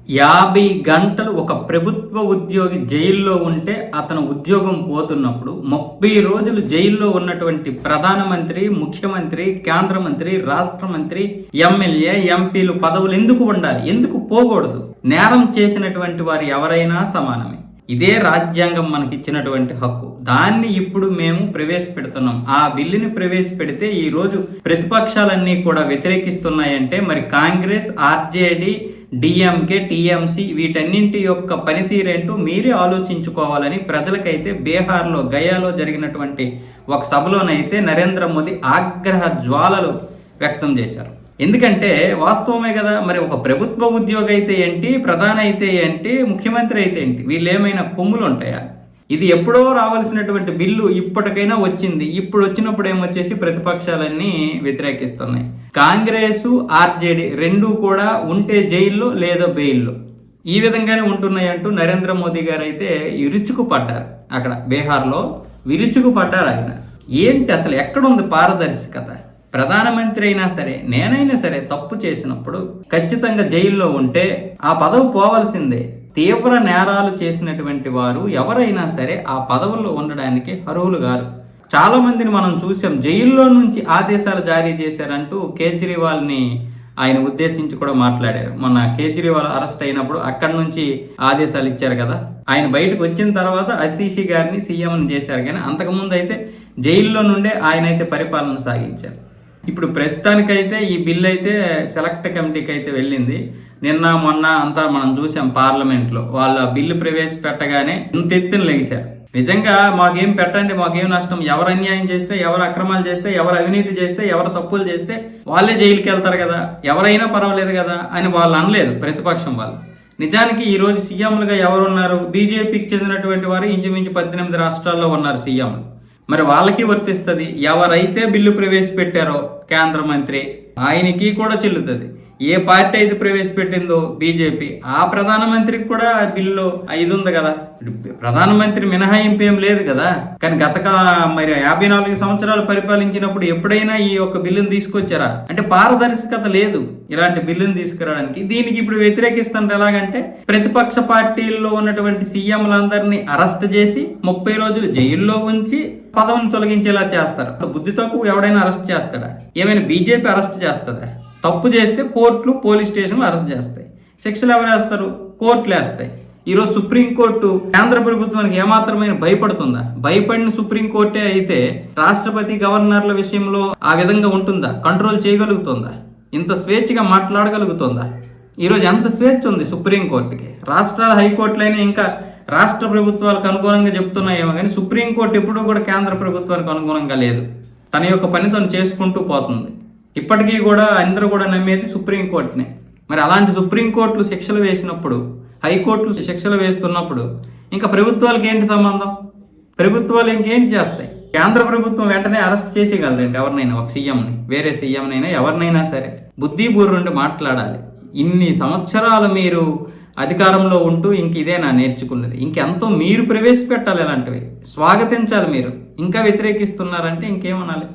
50 గంటలు ఒక ప్రభుత్వ ఉద్యోగి జైల్లో ఉంటే అతను ఉద్యోగం పోతున్నప్పుడు 30 రోజులు జైల్లో ఉన్నటువంటి ప్రధానమంత్రి, ముఖ్యమంత్రి, కేంద్ర మంత్రి, రాష్ట్ర మంత్రి, ఎమ్మెల్యే, ఎంపీలు పదవులు ఎందుకు ఉండాలి? ఎందుకు పోకూడదు? నేరం చేసినటువంటి వారు ఎవరైనా సమానమే. ఇదే రాజ్యాంగం మనకిచ్చినటువంటి హక్కు. దాన్ని ఇప్పుడు మేము ప్రవేశపెడుతున్నాం. ఆ బిల్లుని ప్రవేశపెడితే ఈ రోజు ప్రతిపక్షాలన్నీ కూడా వ్యతిరేకిస్తున్నాయంటే మరి కాంగ్రెస్, ఆర్జేడీ, డిఎంకే, టీఎంసీ వీటన్నింటి యొక్క పనితీరేంటో మీరే ఆలోచించుకోవాలని ప్రజలకైతే బీహార్లో గయాలో జరిగినటువంటి ఒక సభలోనైతే నరేంద్ర మోదీ ఆగ్రహ జ్వాలలు వ్యక్తం చేశారు. ఎందుకంటే వాస్తవమే కదా, మరి ఒక ప్రభుత్వ ఉద్యోగి అయితే ఏంటి, ప్రధాని అయితే ఏంటి, ముఖ్యమంత్రి అయితే ఏంటి, వీళ్ళు ఏమైనా కొమ్ములు ఉంటాయా? ఇది ఎప్పుడో రావాల్సినటువంటి బిల్లు ఇప్పటికైనా వచ్చింది. ఇప్పుడు వచ్చినప్పుడు ఏమొచ్చేసి ప్రతిపక్షాలన్నీ వ్యతిరేకిస్తున్నాయి. కాంగ్రెస్, ఆర్జేడీ రెండు కూడా ఉంటే జైల్లో లేదా బెయిల్లో ఈ విధంగానే ఉంటున్నాయి అంటూ నరేంద్ర మోదీ గారు అయితే విరుచుకు పడ్డారు. అక్కడ బీహార్లో విరుచుకు పడ్డారు ఆయన. ఏంటి అసలు ఎక్కడుంది పారదర్శకత? ప్రధానమంత్రి అయినా సరే, నేనైనా సరే తప్పు చేసినప్పుడు ఖచ్చితంగా జైల్లో ఉంటే ఆ పదవి పోవాల్సిందే. తీవ్ర నేరాలు చేసినటువంటి వారు ఎవరైనా సరే ఆ పదవుల్లో ఉండడానికి అర్హులు గారు. చాలా మందిని మనం చూసాం జైల్లో నుంచి ఆదేశాలు జారీ చేశారంటూ కేజ్రీవాల్ని ఆయన ఉద్దేశించి కూడా మాట్లాడారు. మొన్న కేజ్రీవాల్ అరెస్ట్ అయినప్పుడు అక్కడి నుంచి ఆదేశాలు ఇచ్చారు కదా. ఆయన బయటకు వచ్చిన తర్వాత అతీషి గారిని సీఎంని చేశారు, కానీ అంతకుముందు అయితే జైల్లో నుండే ఆయన అయితే పరిపాలన సాగించారు. ఇప్పుడు ప్రస్తుతానికైతే ఈ బిల్ అయితే సెలెక్ట్ కమిటీకి అయితే వెళ్ళింది. నిన్న మొన్న అంతా మనం చూసాం పార్లమెంట్లో వాళ్ళ బిల్లు ప్రవేశపెట్టగానే ఇంత ఎత్తున లెగిశారు. నిజంగా మాకేం పెట్టండి, మాకేం నష్టం, ఎవరు అన్యాయం చేస్తే, ఎవరు అక్రమాలు చేస్తే, ఎవరు అవినీతి చేస్తే, ఎవరు తప్పులు చేస్తే వాళ్ళే జైలుకి వెళ్తారు కదా, ఎవరైనా పర్వాలేదు కదా అని వాళ్ళు అనలేదు ప్రతిపక్షం వాళ్ళు. నిజానికి ఈరోజు సీఎంలుగా ఎవరున్నారు? బీజేపీకి చెందినటువంటి వారు ఇంచుమించు 18 రాష్ట్రాల్లో ఉన్నారు సీఎంలు. మరి వాళ్ళకి వర్తిస్తుంది. ఎవరైతే బిల్లు ప్రవేశపెట్టారో కేంద్ర మంత్రి ఆయనకి కూడా చెల్లుతుంది. ఏ పార్టీ అయితే ప్రవేశపెట్టిందో బీజేపీ, ఆ ప్రధానమంత్రికి కూడా బిల్లు ఇది ఉంది కదా. ప్రధానమంత్రి మినహాయింపు ఏం లేదు కదా. కానీ మరి 54 సంవత్సరాలు పరిపాలించినప్పుడు ఎప్పుడైనా ఈ యొక్క బిల్లును తీసుకొచ్చారా? అంటే పారదర్శకత లేదు ఇలాంటి బిల్లును తీసుకురావడానికి. దీనికి ఇప్పుడు వ్యతిరేకిస్తుంటే ఎలాగంటే ప్రతిపక్ష పార్టీల్లో ఉన్నటువంటి సీఎంలందరినీ అరెస్ట్ చేసి 30 రోజులు జైల్లో ఉంచి పదవిని తొలగించేలా చేస్తారు. బుద్ధి తక్కువ ఎవడైనా అరెస్ట్ చేస్తాడా? ఏమైనా బీజేపీ అరెస్ట్ చేస్తుందా? తప్పు చేస్తే కోర్టులు, పోలీస్ స్టేషన్లు అరెస్ట్ చేస్తాయి. శిక్షలు ఎవరు వేస్తారు? కోర్టులు వేస్తాయి. ఈరోజు సుప్రీంకోర్టు కేంద్ర ప్రభుత్వానికి ఏమాత్రమైన భయపడుతుందా? భయపడిన సుప్రీంకోర్టే అయితే రాష్ట్రపతి, గవర్నర్ల విషయంలో ఆ విధంగా ఉంటుందా? కంట్రోల్ చేయగలుగుతుందా? ఇంత స్వేచ్ఛగా మాట్లాడగలుగుతుందా? ఈరోజు ఎంత స్వేచ్ఛ ఉంది సుప్రీంకోర్టుకి? రాష్ట్రాల హైకోర్టులైనా ఇంకా రాష్ట్ర ప్రభుత్వాలకు అనుగుణంగా చెప్తున్నాయేమో, కానీ సుప్రీంకోర్టు ఎప్పుడూ కూడా కేంద్ర ప్రభుత్వానికి అనుగుణంగా లేదు. తన యొక్క పని తను చేసుకుంటూ పోతుంది. ఇప్పటికీ కూడా అందరూ కూడా నమ్మేది సుప్రీంకోర్టునే. మరి అలాంటి సుప్రీంకోర్టులు శిక్షలు వేసినప్పుడు, హైకోర్టులు శిక్షలు వేస్తున్నప్పుడు ఇంకా ప్రభుత్వాలకు ఏంటి సంబంధం? ప్రభుత్వాలు ఇంకేంటి చేస్తాయి? కేంద్ర ప్రభుత్వం వెంటనే అరెస్ట్ చేసేయగలదండి ఎవరినైనా, ఒక సీఎంని, వేరే సీఎంనైనా, ఎవరినైనా సరే. బుద్ధి బుర్రుండి మాట్లాడాలి. ఇన్ని సంవత్సరాలు మీరు అధికారంలో ఉంటూ ఇంక ఇదేనా నేర్చుకున్నది? ఇంకెంతో మీరు ప్రవేశపెట్టాలి, ఇలాంటివి స్వాగతించాలి. మీరు ఇంకా వ్యతిరేకిస్తున్నారంటే ఇంకేమనాలి?